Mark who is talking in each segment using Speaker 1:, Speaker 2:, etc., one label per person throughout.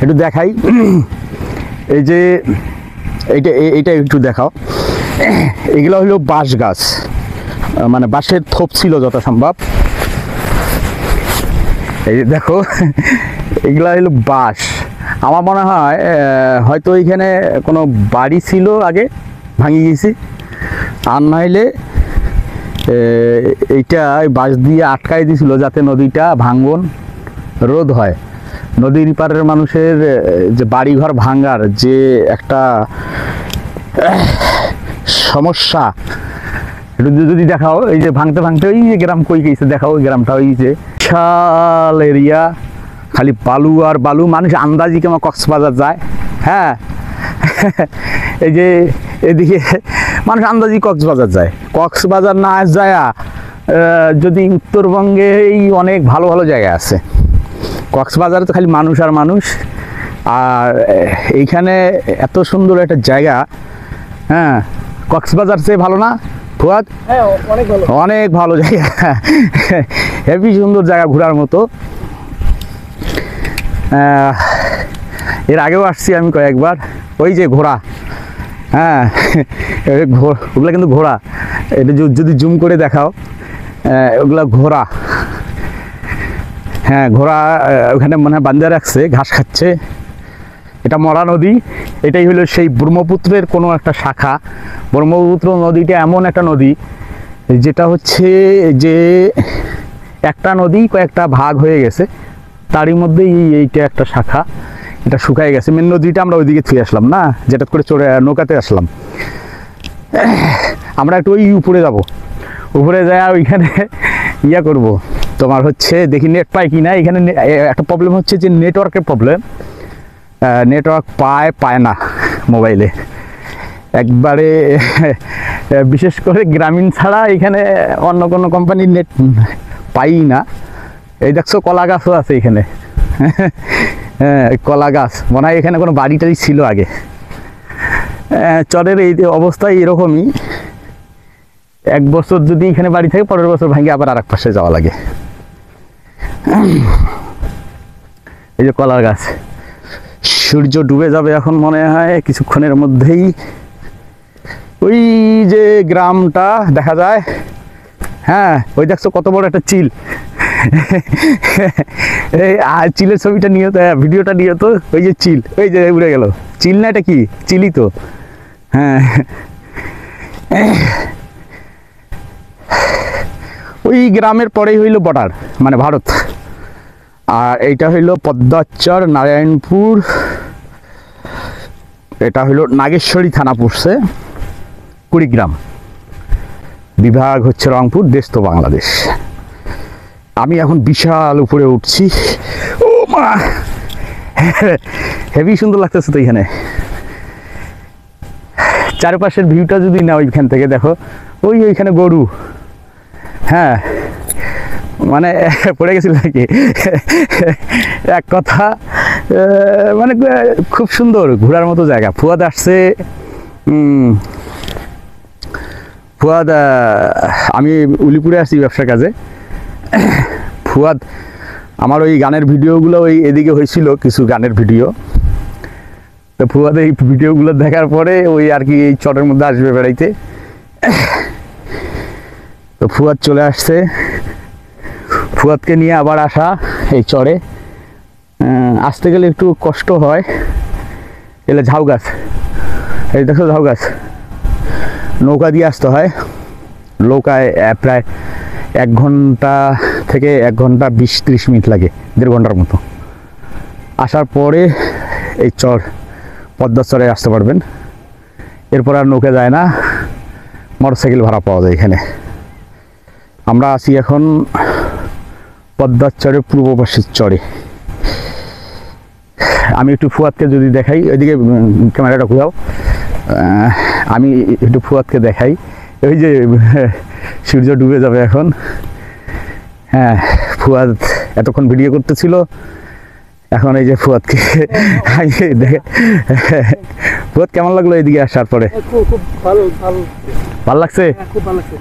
Speaker 1: একটু দেখাই। এই যে এইটা একটু দেখাও। এগুলো হলো বাঁশ গাছ, মানে বাঁশের থোপ ছিল যত সম্ভব। এই যে দেখো, এগুলা হলো বাঁশ। আমার মনে হয় হয়তো এইখানে কোনো বাড়ি ছিল আগে, ভাঙি গেছি, আর নাইলে এইটা বাঁশ দিয়ে আটকাই দিয়েছিল যাতে নদীটা ভাঙন রোধ হয়। নদীর পাড়ের মানুষের যে বাড়িঘর ভাঙার যে একটা সমস্যা, একটু যদি দেখাও। এই যে ভাঙতে ভাঙতে ওই যে গ্রাম কই গেছে দেখাও, ওই গ্রামটা ওই যে বিশাল এরিয়া, খালি বালু আর বালু। মানুষ আন্দাজি কেমন কক্সবাজার যায়। হ্যাঁ, এই যে এদিকে মানুষ আন্দাজি কক্সবাজার যায়। কক্সবাজার না যায় যদি উত্তরবঙ্গে এই অনেক ভালো ভালো জায়গা আছে। কক্সবাজারে তো খালি মানুষ আর মানুষ। আর এইখানে এত সুন্দর একটা জায়গা। হ্যাঁ, কক্সবাজার চেয়ে ভালো না ফুয়াদ? অনেক ভালো জায়গা, হেভি সুন্দর জায়গা ঘোরার মতো। এর আগেও আসছি আমি কয়েকবার। ওই যে ঘোড়া, হ্যাঁ ওগুলা কিন্তু ঘোড়া। এটা যদি জুম করে দেখাও, ওগুলা ঘোড়া। হ্যাঁ, ঘোড়া ওখানে মনে হয় বান্ধা রাখছে, ঘাস খাচ্ছে। এটা মরা নদী। এটাই হলো সেই ব্রহ্মপুত্রের কোনো একটা শাখা। ব্রহ্মপুত্র নদীটা এমন একটা নদী যেটা হচ্ছে যে একটা নদী কয়েকটা ভাগ হয়ে গেছে, তারই মধ্যেই এইটা একটা শাখা। এটা শুকায় গেছে। মেন নদীটা আমরা ওইদিকে থুয়ে আসলাম না, যেটা করে চড়ে নৌকাতে আসলাম। আমরা একটু ওই উপরে যাব, উপরে যায় আর ওইখানে ইয়া করব। তোমার হচ্ছে দেখি নেট পাই কি না। এখানে একটা প্রবলেম হচ্ছে যে নেটওয়ার্কের প্রবলেম। নেটওয়ার্ক পায় না মোবাইলে একবারে। বিশেষ করে গ্রামীণ ছাড়া এখানে অন্য কোনো কোম্পানির নেট পাই না। এই দেখছো কলা গাছও আছে এখানে। হ্যাঁ, কলা গাছ মনে হয় এখানে কোনো বাড়ি টাড়ি ছিল আগে। চরের এই অবস্থা এরকমই। এক বছর যদি এখানে বাড়ি থাকে, পরের বছর ভাঙে আবার আর এক পাশে যাওয়া লাগে। এই যে কলার গাছ। সূর্য ডুবে যাবে এখন মনে হয় কিছুক্ষণের মধ্যেই। ওই যে গ্রামটা দেখা যায়। হ্যাঁ, ওই দেখছো কত বড় একটা চিল। এই আর চিলের ছবিটা নিয়ে তো, ভিডিওটা নিয়ে তো। ওই যে চিল, ওই যে উড়ে গেল। চিল না, এটা কি চিলি তো। হ্যাঁ, ওই গ্রামের পরেই হইল বর্ডার, মানে ভারত। আর এইটা হইল পদ্মাচর, নারায়ণপুর। এটা হইল নাগেশ্বরী থানা পড়ছে, কুড়িগ্রাম বিভাগ হচ্ছে রংপুর, দেশ তো বাংলাদেশ। আমি এখন বিশাল উপরে উঠছি। ও মা, হেভি সুন্দর লাগতেছে তো এখানে। চারপাশের ভিউটা যদি না ওইখান থেকে দেখো, ওইখানে গরু। হ্যাঁ, মানে পড়ে গেছিল আর কি। এক কথা, মানে খুব সুন্দর ঘোরার মতো জায়গা। ফুয়াদ আসছে। ফুয়াদ, আমি উলিপুরে আসছি ব্যবসার কাজে। ফুয়াদ আমার ওই গানের ভিডিওগুলো ওই এদিকে হয়েছিল, কিছু গানের ভিডিও। তো ফুয়াদ এই ভিডিওগুলো দেখার পরে ওই আর কি এই চটের মধ্যে আসবে বেড়াইতে। তো ফুয়াদ চলে আসছে। ফুয়াদকে নিয়ে আবার আসা এই চরে। আসতে গেলে একটু কষ্ট হয়। এলে ঝাউ গাছ, এই দেখো ঝাউ গাছ। নৌকা দিয়ে আসতে হয়। নৌকায় প্রায় 1 ঘন্টা থেকে 1 ঘন্টা 20-30 মিনিট লাগে, 1.5 ঘন্টার মতো। আসার পরে এই চর পদ্মাচরে আসতে পারবেন। এরপর আর নৌকা যায় না, মোটরসাইকেল ভাড়া পাওয়া যায় এখানে। আমরা আছি এখন পদ্মাচরের পূর্ব পাশের চরে। আমি একটু ফুয়াদকে যদি দেখাই, ওইদিকে ক্যামেরাটা ঘুরাও। আমি একটু ফুয়াদকে দেখাই। ওই যে সূর্য ডুবে যাবে এখন। হ্যাঁ, ফুয়াদ এতক্ষণ ভিডিও করতেছিল, এখন এই যে ফুয়াদকে দেখে। ফুয়াদ কেমন লাগলো এদিকে আসার পরে?
Speaker 2: খুব ভালো
Speaker 1: লাগছে।
Speaker 2: খুব ভালো লাগছে।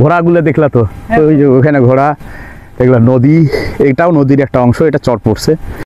Speaker 1: ঘোড়াগুলো দেখলা তো? ওই যে ওখানে ঘোড়া, এগুলো নদী, এটাও নদীর একটা অংশ, এটা চর পড়ছে।